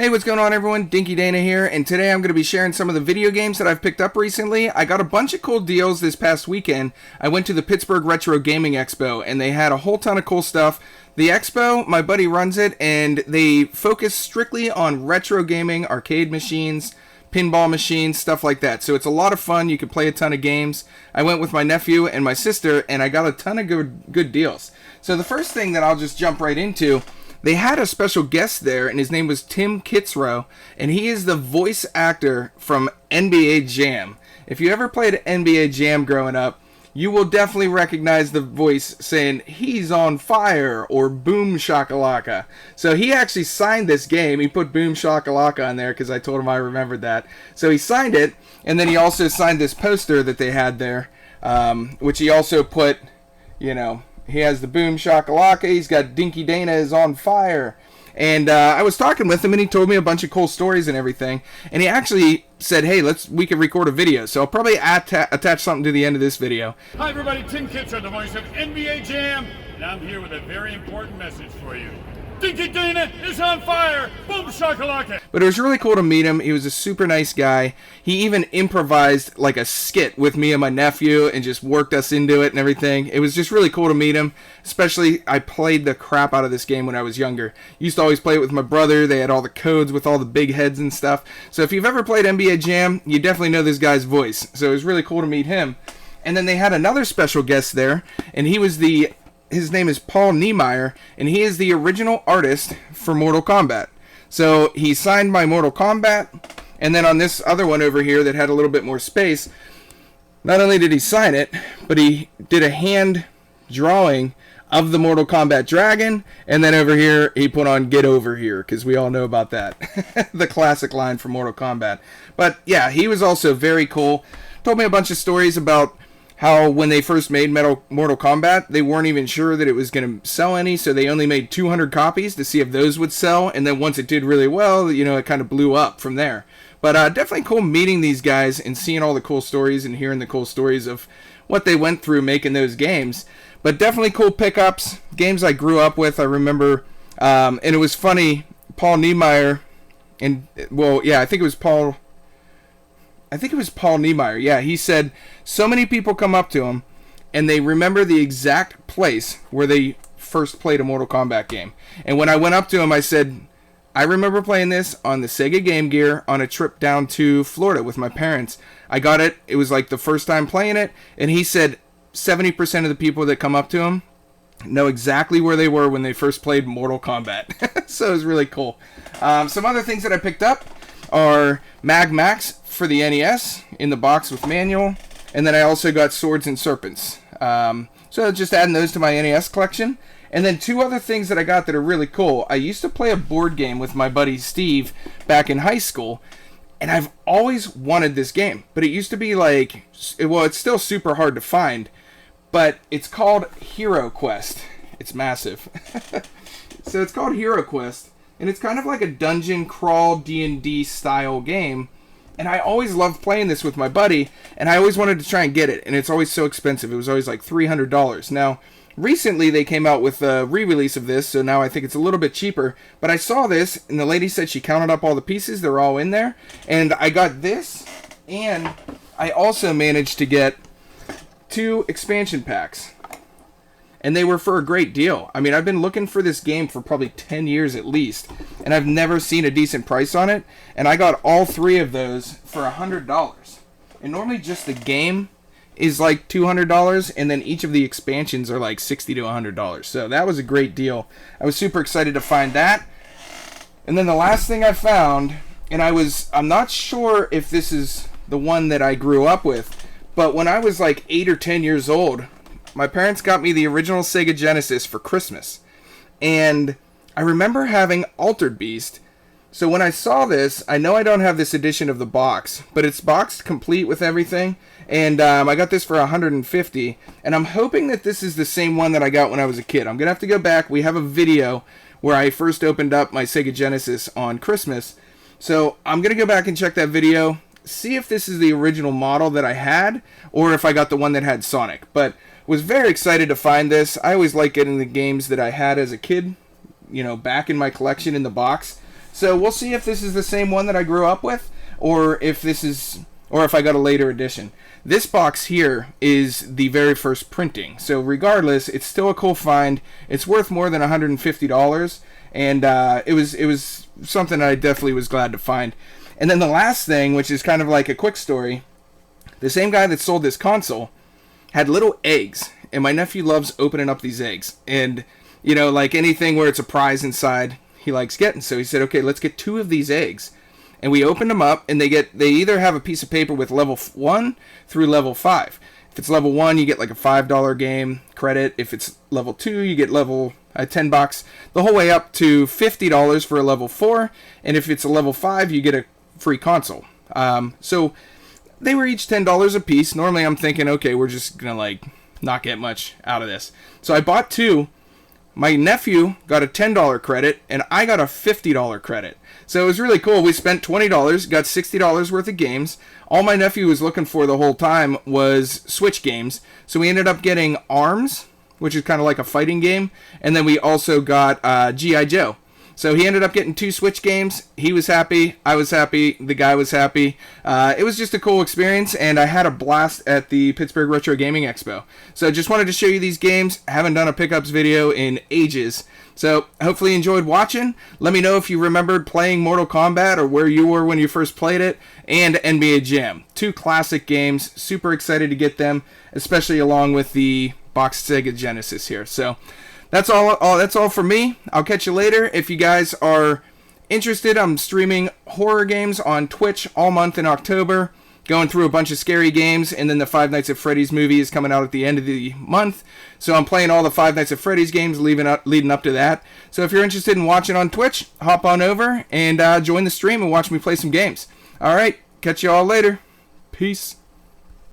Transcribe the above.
Hey, what's going on everyone? Dinky Dana here, and today I'm going to be sharing some of the video games that I've picked up recently. I got a bunch of cool deals this past weekend. I went to the Pittsburgh Retro Gaming Expo, and they had a whole ton of cool stuff. The expo, my buddy runs it, and they focus strictly on retro gaming, arcade machines, pinball machines, stuff like that. So it's a lot of fun. You can play a ton of games. I went with my nephew and my sister, and I got a ton of good deals. So the first thing that I'll just jump right into, they had a special guest there, and his name was Tim Kitzrow, and he is the voice actor from NBA Jam. If you ever played NBA Jam growing up, you will definitely recognize the voice saying, "He's on fire," or "Boom Shakalaka." So he actually signed this game. He put "Boom Shakalaka" on there because I told him I remembered that. So he signed it, and then he also signed this poster that they had there, which he also put, he has the Boom Shakalaka, he's got Dinky Dana is on fire. And I was talking with him, and he told me a bunch of cool stories and everything. And he actually said, hey, we could record a video. So I'll probably attach something to the end of this video. Hi everybody, Tim Kitzrow, the voice of NBA Jam. And I'm here with a very important message for you. Dinky Dana is on fire! Boom shakalaka! But it was really cool to meet him. He was a super nice guy. He even improvised like a skit with me and my nephew and just worked us into it and everything. It was just really cool to meet him. Especially, I played the crap out of this game when I was younger. Used to always play it with my brother. They had all the codes with all the big heads and stuff. So if you've ever played NBA Jam, you definitely know this guy's voice. So it was really cool to meet him. And then they had another special guest there, and his name is Paul Niemeyer, and he is the original artist for Mortal Kombat. So he signed my Mortal Kombat, and then on this other one over here that had a little bit more space, not only did he sign it, but he did a hand drawing of the Mortal Kombat dragon, and then over here he put on "Get Over Here," because we all know about that. The classic line from Mortal Kombat. But yeah, he was also very cool. Told me a bunch of stories about how when they first made Mortal Kombat, they weren't even sure that it was going to sell any, so they only made 200 copies to see if those would sell, and then once it did really well, it kind of blew up from there. But definitely cool meeting these guys and seeing all the cool stories and hearing the cool stories of what they went through making those games. But definitely cool pickups, games I grew up with, I remember, and it was funny, Paul Niemeyer, I think it was Paul Niemeyer. Yeah, he said so many people come up to him and they remember the exact place where they first played a Mortal Kombat game. And when I went up to him, I said, I remember playing this on the Sega Game Gear on a trip down to Florida with my parents. I got it. It was like the first time playing it. And he said 70% of the people that come up to him know exactly where they were when they first played Mortal Kombat. So it was really cool. Some other things that I picked up are Mag Max for the NES in the box with manual, and then I also got Swords and Serpents. So just adding those to my NES collection. And then two other things that I got that are really cool. I used to play a board game with my buddy Steve back in high school, and I've always wanted this game, but it used to be it's still super hard to find, but it's called Hero Quest. It's massive. So it's called Hero Quest, and it's kind of like a dungeon crawl D&D style game. And I always loved playing this with my buddy, and I always wanted to try and get it, and it's always so expensive. It was always like $300. Now, recently they came out with a re-release of this, so now I think it's a little bit cheaper. But I saw this, and the lady said she counted up all the pieces. They're all in there. And I got this, and I also managed to get 2 expansion packs. And they were for a great deal. I mean, I've been looking for this game for probably 10 years at least, and I've never seen a decent price on it. And I got all 3 of those for $100. And normally just the game is like $200, and then each of the expansions are like $60 to $100. So that was a great deal. I was super excited to find that. And then the last thing I found, and I'm not sure if this is the one that I grew up with, but when I was like 8 or 10 years old, my parents got me the original Sega Genesis for Christmas. And I remember having Altered Beast. So when I saw this, I know I don't have this edition of the box, but it's boxed complete with everything. And I got this for $150. And I'm hoping that this is the same one that I got when I was a kid. I'm going to have to go back. We have a video where I first opened up my Sega Genesis on Christmas. So I'm going to go back and check that video, see if this is the original model that I had, or if I got the one that had Sonic. But was very excited to find this. I always like getting the games that I had as a kid, back in my collection in the box. So we'll see if this is the same one that I grew up with, or if I got a later edition. This box here is the very first printing. So regardless, it's still a cool find. It's worth more than $150, and it was something I definitely was glad to find. And then the last thing, which is kind of like a quick story, the same guy that sold this console had little eggs, and my nephew loves opening up these eggs. And, you know, like anything where it's a prize inside, he likes getting. So he said, okay, let's get 2 of these eggs. And we opened them up, and they either have a piece of paper with level 1 through level 5. If it's level 1, you get like a $5 game credit. If it's level 2, you get level $10, the whole way up to $50 for a level 4. And if it's a level 5, you get a free console. So they were each $10 a piece. Normally I'm thinking, okay, we're just gonna like not get much out of this. So I bought 2. My nephew got a $10 credit, and I got a $50 credit. So it was really cool. We spent $20, got $60 worth of games. All my nephew was looking for the whole time was Switch games. So we ended up getting ARMS, which is kind of like a fighting game, and then we also got G.I. Joe. So he ended up getting 2 Switch games. He was happy. I was happy. The guy was happy. It was just a cool experience, and I had a blast at the Pittsburgh Retro Gaming Expo. So just wanted to show you these games. I haven't done a pickups video in ages. So hopefully you enjoyed watching. Let me know if you remembered playing Mortal Kombat or where you were when you first played it. And NBA Jam. 2 classic games. Super excited to get them, especially along with the boxed Sega Genesis here. So that's all for me. I'll catch you later. If you guys are interested, I'm streaming horror games on Twitch all month in October, going through a bunch of scary games, and then the Five Nights at Freddy's movie is coming out at the end of the month. So I'm playing all the Five Nights at Freddy's games leading up to that. So if you're interested in watching on Twitch, hop on over and join the stream and watch me play some games. All right, catch you all later. Peace.